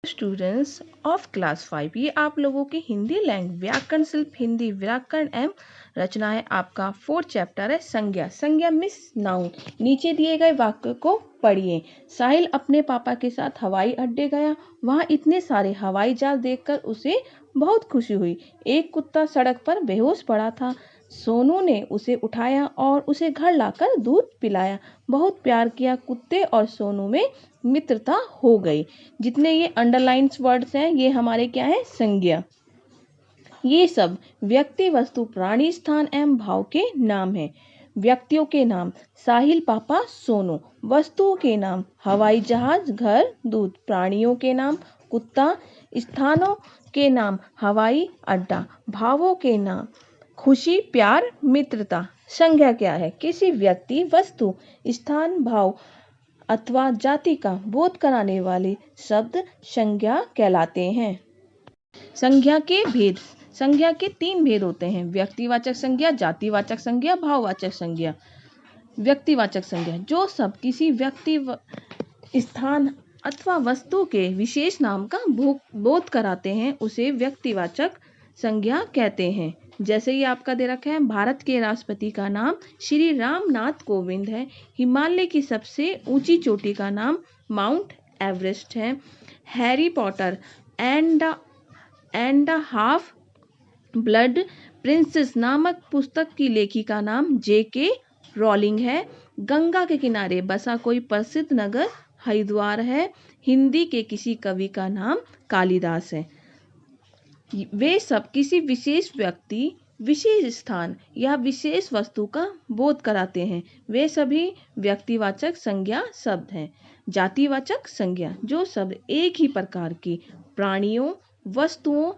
Students of class 5, ये आप लोगों की हिंदी लैंग्वेज व्याकरण शिल्प हिंदी व्याकरण एवं रचनाएं आपका 4th चैप्टर है संज्ञा। संज्ञा मिस नाउन। नीचे दिए गए वाक्य को पढ़िए। साहिल अपने पापा के साथ हवाई अड्डे गया। वहां इतने सारे हवाई जहाज देखकर उसे बहुत खुशी हुई। एक कुत्ता सड़क पर बेहोश पड़ा था। सोनू ने उसे उठाया और उसे घर लाकर दूध पिलाया। बहुत प्यार किया। कुत्ते और सोनू में मित्रता हो गई। जितने ये अंडरलाइंस वर्ड्स हैं ये हमारे क्या है, संज्ञा। ये सब व्यक्ति वस्तु प्राणी स्थान एवं भाव के नाम हैं। व्यक्तियों के नाम साहिल पापा सोनू। वस्तुओं के नाम हवाई जहाज घर दूध। प्राणियों के नाम कुत्ता। स्थानों के नाम हवाई अड्डा। भावों के नाम खुशी प्यार मित्रता। संज्ञा क्या है, किसी व्यक्ति वस्तु स्थान भाव अथवा जाति का बोध कराने वाले शब्द संज्ञा कहलाते हैं। संज्ञा के भेद। संज्ञा के 3 भेद होते हैं, व्यक्तिवाचक संज्ञा, जातिवाचक संज्ञा, भाववाचक संज्ञा। व्यक्तिवाचक संज्ञा जो सब किसी व्यक्ति स्थान अथवा वस्तु के विशेष नाम का बोध कराते हैं उसे व्यक्तिवाचक संज्ञा कहते हैं। जैसे ये आपका दे रखा है, भारत के राष्ट्रपति का नाम श्री रामनाथ कोविंद है। हिमालय की सबसे ऊंची चोटी का नाम माउंट एवरेस्ट है। Harry Potter and the half blood princess नामक पुस्तक की लेखिका नाम J.K. रॉलिंग है। गंगा के किनारे बसा कोई प्रसिद्ध नगर हरिद्वार है। हिंदी के किसी कवि का नाम कालिदास है। वे सब किसी विशेष व्यक्ति विशेष स्थान या विशेष वस्तु का बोध कराते हैं। वे सभी व्यक्तिवाचक संज्ञा शब्द हैं। जातिवाचक संज्ञा जो शब्द एक ही प्रकार की प्राणियों वस्तुओं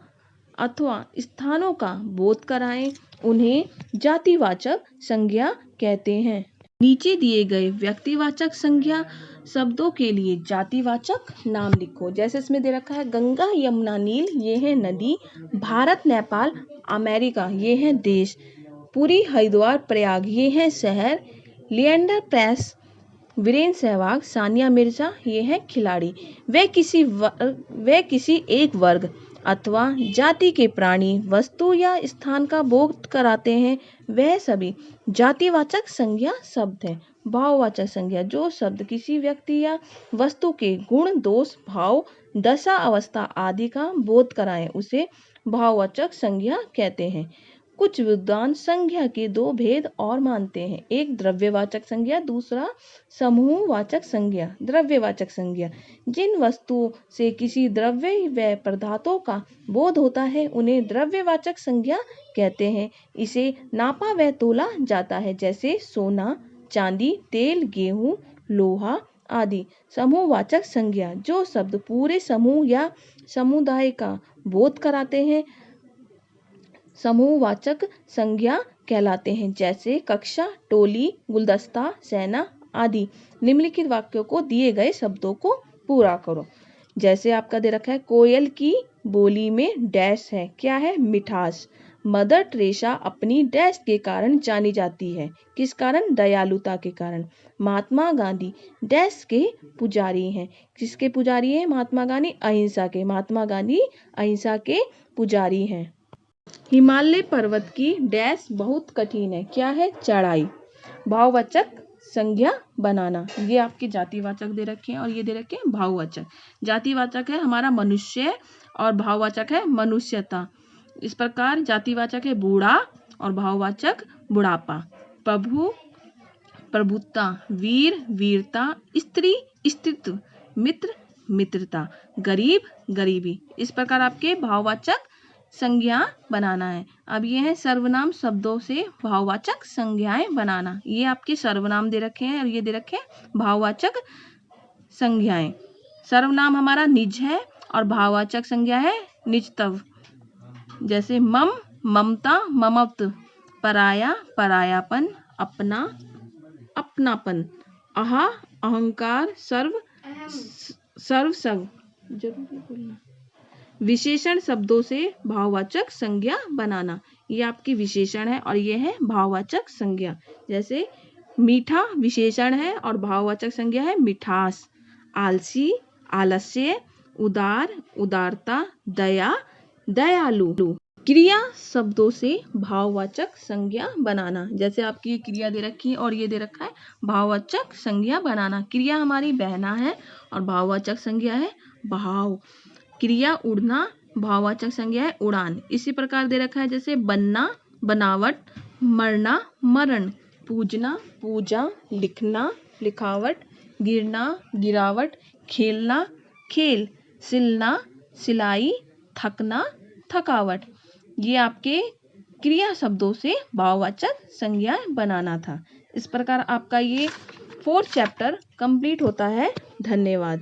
अथवा स्थानों का बोध कराएं उन्हें जातिवाचक संज्ञा कहते हैं। नीचे दिए गए व्यक्तिवाचक संज्ञा शब्दों के लिए जातिवाचक नाम लिखो। जैसे इसमें दे रखा है, गंगा यमुना नील ये है नदी। भारत नेपाल अमेरिका ये है देश। पुरी हरिद्वार प्रयाग ये है शहर। लिएंडर पेस वीरेंद्र सहवाग सानिया मिर्जा ये है खिलाड़ी। वे किसी एक वर्ग अथवा जाति के प्राणी वस्तु या स्थान का बोध कराते हैं। वह सभी जातिवाचक संज्ञा शब्द हैं। भाववाचक संज्ञा जो शब्द किसी व्यक्ति या वस्तु के गुण दोष भाव दशा अवस्था आदि का बोध कराएं उसे भाववाचक संज्ञा कहते हैं। कुछ विद्वान संज्ञा के 2 भेद और मानते हैं, एक द्रव्यवाचक संज्ञा दूसरा समूहवाचक संज्ञा। द्रव्यवाचक संज्ञा जिन वस्तुओं से किसी द्रव्य व पदार्थों का बोध होता है उन्हें द्रव्यवाचक संज्ञा कहते हैं। इसे नापा व तोला जाता है, जैसे सोना चांदी तेल गेहूं लोहा आदि। समूहवाचक संज्ञा जो शब्द पूरे समूह या समुदाय का बोध कराते हैं समूहवाचक संज्ञा कहलाते हैं, जैसे कक्षा टोली गुलदस्ता सेना आदि। निम्नलिखित वाक्यों को दिए गए शब्दों को पूरा करो। जैसे आपका दे रखा है, कोयल की बोली में डैश है, क्या है, मिठास। मदर टेरेसा अपनी डैश के कारण जानी जाती है, किस कारण, दयालुता के कारण। महात्मा गांधी डैश के पुजारी हैं, किसके पुजारी हैं, महात्मा गांधी अहिंसा के। महात्मा गांधी अहिंसा के पुजारी हैं। हिमालय पर्वत की डैश बहुत कठिन है, क्या है, चढ़ाई। भाववाचक संज्ञा बनाना। ये आपके जातिवाचक दे रखे हैं और ये दे रखे हैं भाववाचक। जातिवाचक है हमारा मनुष्य और भाववाचक है मनुष्यता। इस प्रकार जातिवाचक है बूढ़ा और भाववाचक बुढ़ापा। प्रभु प्रभुता, वीर वीरता, स्त्री स्त्रीत्व, मित्र मित्रता, गरीब गरीबी। इस प्रकार आपके भाववाचक संज्ञा बनाना है। अब ये है सर्वनाम शब्दों से भाववाचक संज्ञाएं बनाना। ये आपके सर्वनाम दे रखे हैं और ये दे रखे हैं भाववाचक संज्ञाएं। सर्वनाम हमारा निज है और भाववाचक संज्ञा है निजत्व। जैसे मम ममता ममत्व, पराया परायापन, अपना अपनापन, अहा अहंकार, सर्व सब। जरूरी बोलना। विशेषण शब्दों से भाववाचक संज्ञा बनाना। ये आपकी विशेषण है और ये है भाववाचक संज्ञा। जैसे मीठा विशेषण है और भाववाचक संज्ञा है मिठास। आलसी आलस्य, उदार, उदारता, दया, दयालु। क्रिया शब्दों से भाववाचक संज्ञा बनाना, जैसे आपकी ये क्रिया दे रखी है और ये दे रखा है भाववाचक संज्ञा बनाना। क्रिया हमारी बहना है और भाववाचक संज्ञा है बहाव। क्रिया उड़ना, भाववाचक संज्ञा है उड़ान। इसी प्रकार दे रखा है जैसे बनना, बनावट, मरना, मरण, पूजना, पूजा, लिखना, लिखावट, गिरना, गिरावट, खेलना, खेल, सिलना, सिलाई, थकना, थकावट। ये आपके क्रिया शब्दों से भाववाचक संज्ञा बनाना था। इस प्रकार आपका ये 4th चैप्टर कंप्लीट होता है। धन्यवाद।